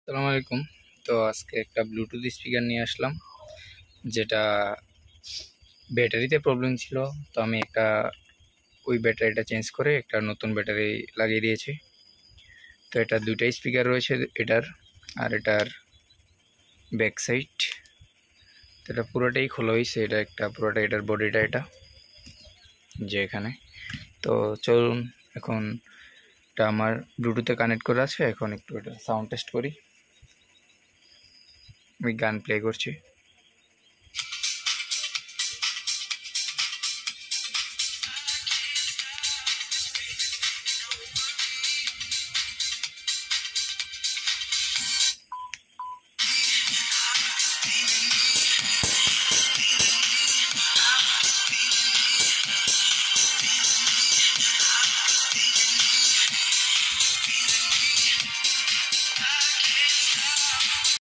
আসসালামু আলাইকুম। তো আজকে একটা ব্লুটুথ স্পিকার নিয়ে আসলাম, যেটা ব্যাটারিতে প্রবলেম ছিল। তো আমি ওই ব্যাটারিটা চেঞ্জ করে একটা নতুন ব্যাটারি লাগিয়ে দিয়েছি। তো এটা দুইটা স্পিকার রয়েছে এটার, আর এটার ব্যাক সাইড। তো এটা পুরোটাই খোলা হয়েছে, পুরোটাই এটার বডিটা এটা যে এখানে। তো চলুন, এখন এটা আমার ব্লুটুথে কানেক্ট করা আছে। এখন একটু এটা সাউন্ড টেস্ট করি। আমি গান প্লে করছি।